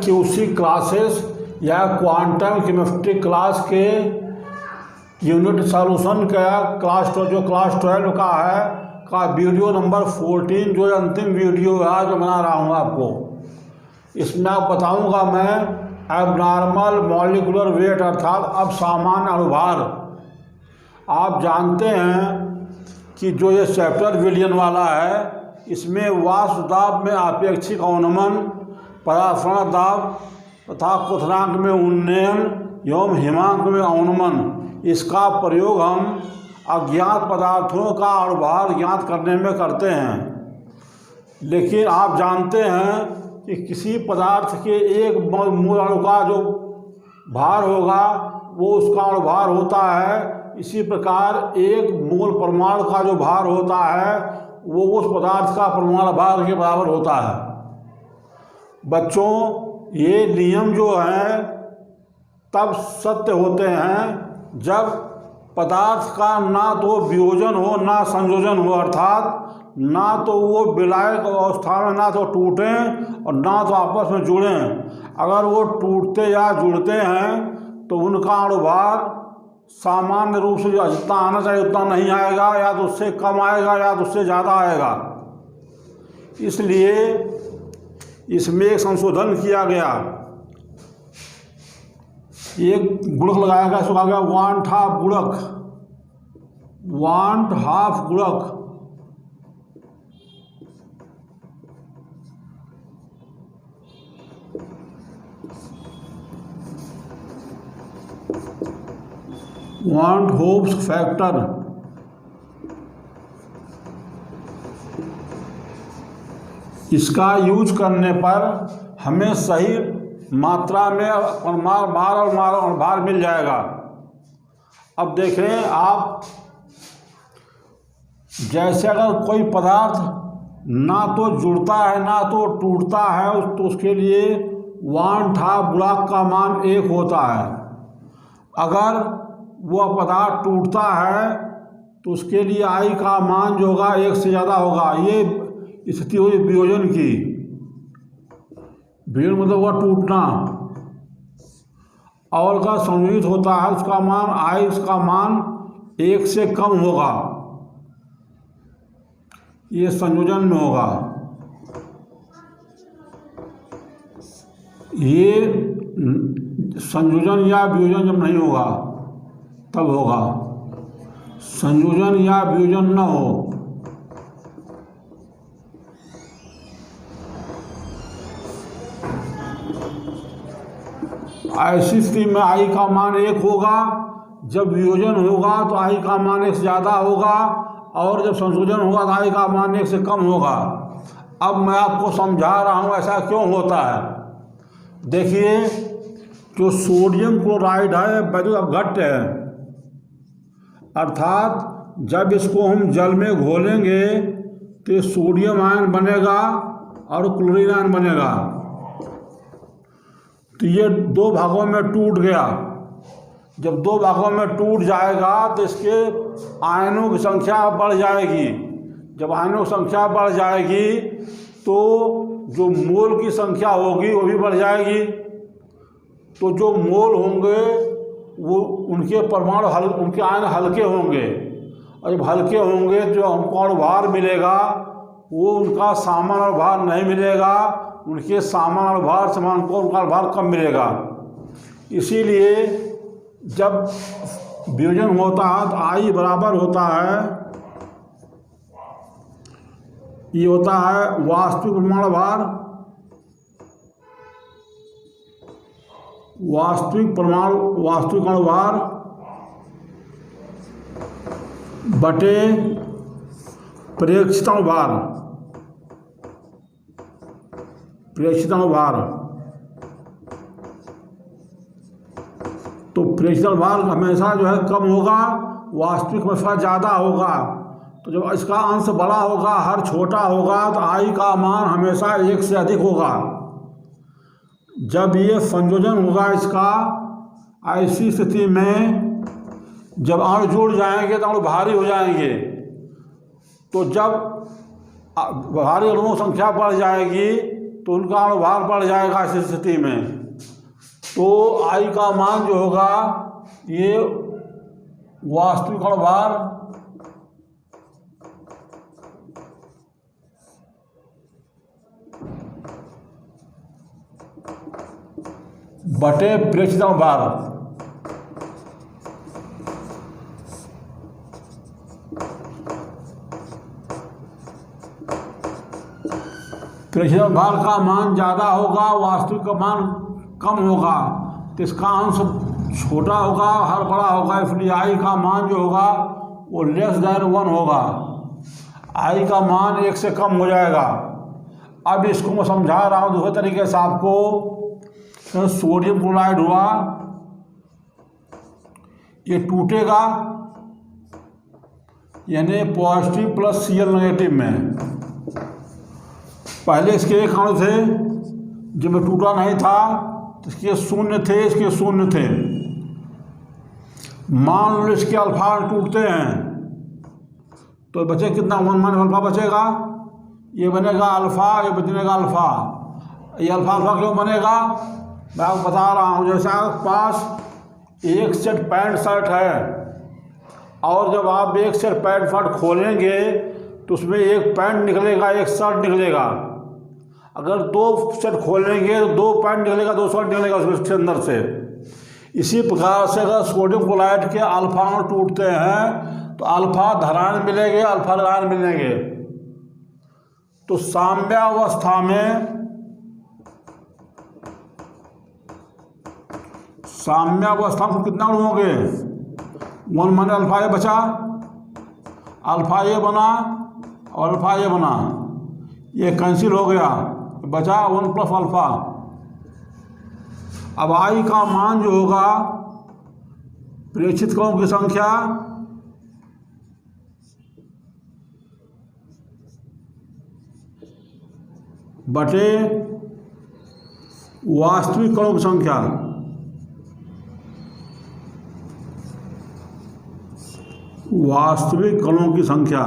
QC classes या quantum chemistry class के unit solution का क्लास 12 का है का वीडियो नंबर 14 जो अंतिम वीडियो है जो बना रहा हूँ आपको। इसमें आप बताऊँगा मैं एबनॉर्मल मॉलिक्यूलर वेट अर्थात अब सामान्य अणुभार। आप जानते हैं कि जो ये चैप्टर विलियन वाला है इसमें वाष्प दाब में आपेक्षिक अवनमन, परासरण दाब तथा क्वथनांक में उन्नयन एवं हिमांक में अवनमन इसका प्रयोग हम अज्ञात पदार्थों का अणुभार ज्ञात करने में करते हैं। लेकिन आप जानते हैं कि किसी पदार्थ के एक मूल अणु का जो भार होगा वो उसका अणुभार होता है। इसी प्रकार एक मूल परमाणु का जो भार होता है वो उस पदार्थ का परमाणु भार के बराबर होता है। बच्चों, ये नियम जो हैं तब सत्य होते हैं जब पदार्थ का ना तो वियोजन हो ना संयोजन हो, अर्थात ना तो वो विलायक अवस्था में ना तो टूटें और ना तो आपस में जुड़ें। अगर वो टूटते या जुड़ते हैं तो उनका अणुभार सामान्य रूप से जितना आना चाहिए उतना नहीं आएगा, या तो उससे कम आएगा या तो उससे ज़्यादा आएगा। इसलिए इसमें एक संशोधन किया गया, एक गुणक लगाया गया, इसको कहा गया वांट हाफ गुणक। वांट हाफ गुणक वांट होप्स फैक्टर इसका यूज करने पर हमें सही मात्रा में भार और भार मिल जाएगा। अब देखें आप, जैसे अगर कोई पदार्थ ना तो जुड़ता है ना तो टूटता है तो उसके लिए वांट हाफ गुणक का मान 1 होता है। अगर वह पदार्थ टूटता है तो उसके लिए आई का मान जो होगा 1 से ज़्यादा होगा। ये स्थिति हुई वियोजन की। वियोजन मतलब वह टूटना। और अगर संयोजित होता है उसका मान आई उसका मान 1 से कम होगा, ये संयोजन में होगा। ये संयोजन या वियोजन जब नहीं होगा तब होगा। संयोजन या वियोजन न हो ऐसी स्थिति में आई का मान 1 होगा। जब वियोजन होगा तो आई का मान 1 से ज़्यादा होगा, और जब संशोधन होगा तो आई का मान 1 से कम होगा। अब मैं आपको समझा रहा हूँ ऐसा क्यों होता है। देखिए, जो सोडियम क्लोराइड है वैद्युत अपघट्य है, अर्थात जब इसको हम जल में घोलेंगे तो सोडियम आयन बनेगा और क्लोरीन आयन बनेगा। तो ये 2 भागों में टूट गया। जब 2 भागों में टूट जाएगा तो इसके आयनों की संख्या बढ़ जाएगी। जब आयनों की संख्या बढ़ जाएगी तो जो मोल की संख्या होगी वो भी बढ़ जाएगी। तो जो मोल होंगे वो उनके परमाणु उनके आयन हल्के होंगे, और जब हल्के होंगे जो हमको अणुभार मिलेगा वो उनका सामान्य अणुभार नहीं मिलेगा। उनके सामान्य अणुभार से उनका अणुभार कम मिलेगा। इसीलिए जब वियोजन होता है तो आई बराबर होता है, ये होता है वास्तविक परमाणु भार, वास्तविक अणुभार बटे प्रेक्षित अणुभार। प्रेक्षित अणुभार तो प्रेक्षित अणुभार हमेशा जो है कम होगा, वास्तविक हमेशा ज़्यादा होगा। तो जब इसका अंश बड़ा होगा, हर छोटा होगा, तो आई का मान हमेशा 1 से अधिक होगा। जब ये संयोजन होगा इसका, ऐसी स्थिति में जब अणु जुड़ जाएंगे तो अणु भारी हो जाएंगे। तो जब भारी अणुओं की संख्या बढ़ जाएगी तो उनका अणुभार बढ़ जाएगा इस स्थिति में। तो I का मान जो होगा ये वास्तविक अणुभार बटे प्रेक्षित अणुभार, प्रेक्षित अणुभार का मान ज़्यादा होगा, वास्तविक का मान कम होगा, तो इसका अंश छोटा होगा, हर बड़ा होगा, इसलिए I का मान जो होगा वो लेस देन 1 होगा। I का मान 1 से कम हो जाएगा। अब इसको मैं समझा रहा हूँ दूसरे तरीके से आपको। तो सोडियम क्लोराइड हुआ, ये टूटेगा, यानी पॉजिटिव प्लस Cl नेगेटिव में। पहले इसके एक अणु थे, जब टूटा नहीं था तो इसके शून्य थे, इसके शून्य थे। मान लो इसके अल्फा टूटते हैं तो बचे कितना, 1 माइनस अल्फा बचेगा, ये बनेगा अल्फा, ये बनेगा अल्फा। ये अल्फा अल्फा क्यों बनेगा, मैं आपको बता रहा हूँ। जैसे आपके पास एक सेट पैंट शर्ट है और जब आप एक सेट पैंट शर्ट खोलेंगे तो उसमें एक पैंट निकलेगा, एक शर्ट निकलेगा। अगर 2 सेट खोलेंगे तो 2 पैंट निकलेगा, 2 शर्ट निकलेगा उसके अंदर से। इसी प्रकार से अगर सोडियम क्लोराइड के अल्फा अणु टूटते हैं तो अल्फा धरायण मिलेंगे, अल्फा ऋणायन मिलेंगे। तो साम्यावस्था में कितना अणु होंगे, 1 माइनस अल्फा ये बचा, अल्फा ये बना और अल्फा ये बना, ये कैंसिल हो गया, बचा 1 प्लस अल्फा। अब I का मान जो होगा प्रेक्षित कणों की संख्या बटे वास्तविक कणों की संख्या, वास्तविक कणों की संख्या।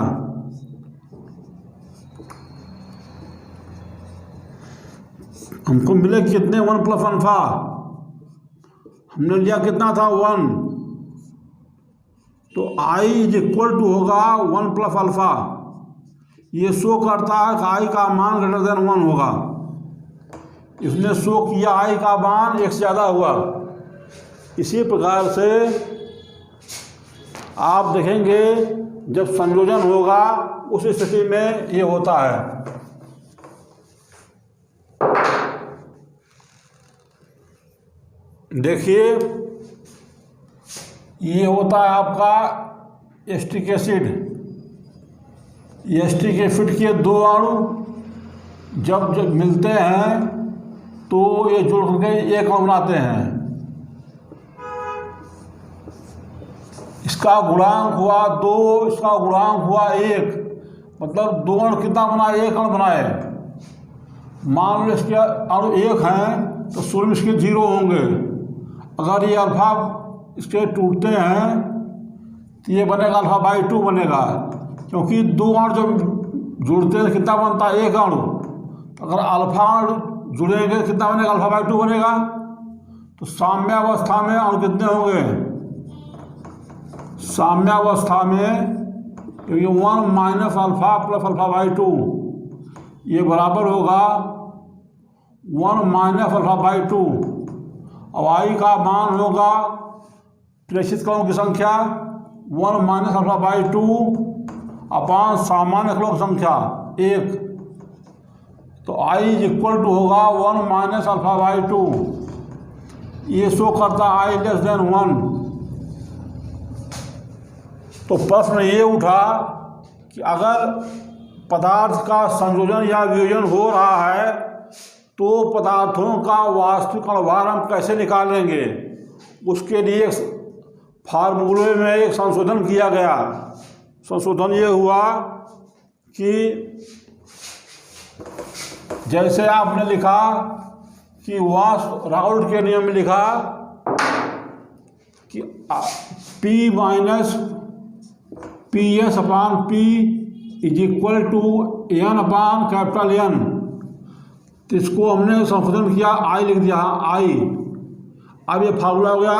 हमको मिले कितने, 1 प्लस अल्फा, हमने लिया कितना था 1, तो I इज इक्वल टू होगा 1 प्लस अल्फा। ये शो करता है कि I का मान ग्रेटर देन 1 होगा। इसने शो किया I का मान 1 से ज़्यादा हुआ। इसी प्रकार से आप देखेंगे जब संयोजन होगा उस स्थिति में ये होता है। देखिए ये होता है आपका एस्टिक एसिड। एस्टिक एसिड के 2 अणु जब मिलते हैं तो ये जुड़ करके एक अणु बनाते हैं। इसका गुणांक हुआ 2, इसका गुणांक हुआ 1, मतलब 2 अणु कितना बना, 1 अणु बनाए। मान लो इसके अणु 1 हैं तो शुरू में इसके 0 होंगे। अगर ये अल्फा इसके टूटते हैं तो ये बनेगा अल्फा बाई 2 बनेगा, क्योंकि 2 अणु जब जुड़ते हैं कितना बनता है, 1 अणु। अगर अल्फा अणु जुड़ेंगे तो कितना बनेगा, अल्फा बाई 2 बनेगा। तो साम्यावस्था में अणु कितने होंगे, साम्यावस्था में 1 minus alpha plus alpha by 2, ये बराबर होगा 1 माइनस अल्फा बाई 2। अब I का मान होगा प्रेक्षित कणों की संख्या 1 माइनस अल्फा बाई 2 अपान सामान्य कणों की संख्या 1। तो I इज इक्वल टू होगा 1 माइनस अल्फा बाई 2। ये शो करता I लेस देन 1। तो प्रश्न ये उठा कि अगर पदार्थ का संयोजन या वियोजन हो रहा है तो पदार्थों का वास्तविक अणुभार हम कैसे निकालेंगे। उसके लिए फार्मूले में एक संशोधन किया गया। संशोधन ये हुआ कि जैसे आपने लिखा कि राउल्ट के नियम में लिखा कि P minus P S upon P is equal to N upon capital N। तो इसको हमने संशोधन किया, आई लिख दिया, आई। अब ये फार्मूला हो गया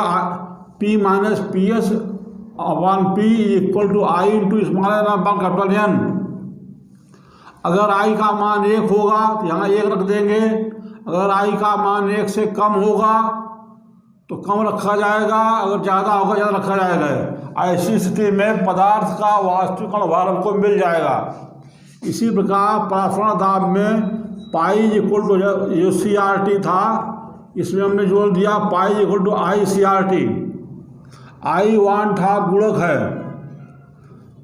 P minus P S one P equal to I into small N upon capital N. अगर आई का मान 1 होगा तो यहाँ 1 रख देंगे, अगर आई का मान 1 से कम होगा तो कम रखा जाएगा, अगर ज़्यादा होगा ज़्यादा रखा जाएगा। ऐसी स्थिति में पदार्थ का वास्तविक भार हमको मिल जाएगा। इसी प्रकार परासरण दाब में पाई इक्वल टू जो CRT था, इसमें हमने जोड़ दिया pi equal to ICRT। I1 था गुणक है,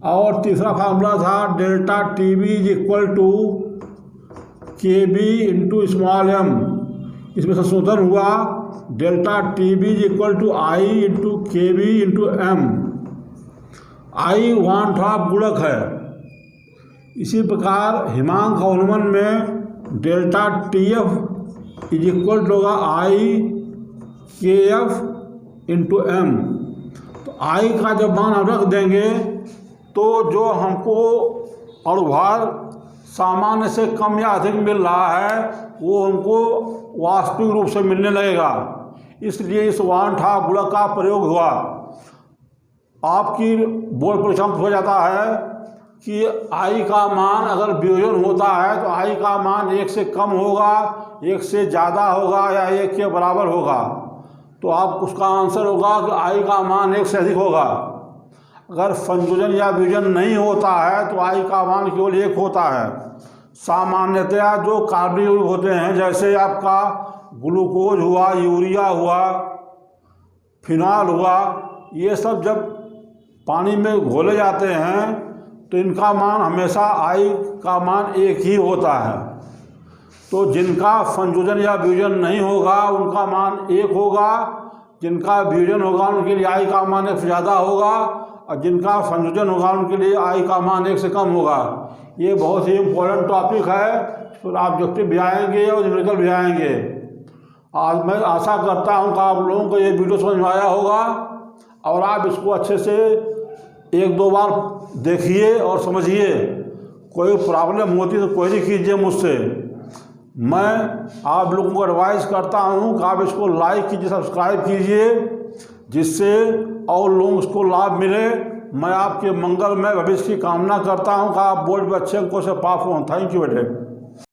और तीसरा फार्मूला था delta TB equal to KB into small m। इसमें संशोधन हुआ delta TB equal to I into KB into m। I1 था गुणक है। इसी प्रकार हिमांक अवनमन में डेल्टा TF इक्वल टू होगा IKF इंटू m। तो I का जब मान हम रख देंगे तो जो हमको अणुभार सामान्य से कम या अधिक मिल रहा है वो हमको वास्तविक रूप से मिलने लगेगा। इसलिए इस वांठा गुणक का प्रयोग हुआ। आपकी बोर्ड परीक्षा में हो जाता है कि आई का मान अगर वियोजन होता है तो आई का मान 1 से कम होगा, 1 से ज़्यादा होगा या 1 के बराबर होगा, तो आप उसका आंसर होगा कि आई का मान 1 से अधिक होगा। अगर संयोजन या वियोजन नहीं होता है तो आई का मान केवल 1 होता है। सामान्यतया जो कार्बनिक यौगिक होते हैं, जैसे आपका ग्लूकोज हुआ, यूरिया हुआ, फिनॉल हुआ, ये सब जब पानी में घोले जाते हैं तो इनका मान हमेशा आई का मान 1 ही होता है। तो जिनका संयोजन या वियोजन नहीं होगा उनका मान 1 होगा, जिनका वियोजन होगा उनके लिए आई का मान 1 से ज़्यादा होगा, और जिनका संयोजन होगा उनके लिए आई का मान 1 से कम होगा। ये बहुत ही इम्पोर्टेंट टॉपिक है, तो ऑब्जेक्टिव भी आएंगे और न्यूमेरिकल भी आएंगे। आज मैं आशा करता हूँ कि आप लोगों को ये वीडियो समझ में आया होगा और आप इसको अच्छे से 1-2 बार देखिए और समझिए। कोई प्रॉब्लम होती तो कोई नहीं कीजिए मुझसे। मैं आप लोगों को एडवाइस करता हूँ कि आप इसको लाइक कीजिए, सब्सक्राइब कीजिए, जिससे और लोगों को इसको लाभ मिले। मैं आपके मंगल में भविष्य की कामना करता हूँ कि आप बोर्ड में अच्छे अंकों से पास हों। थैंक यू बेटे।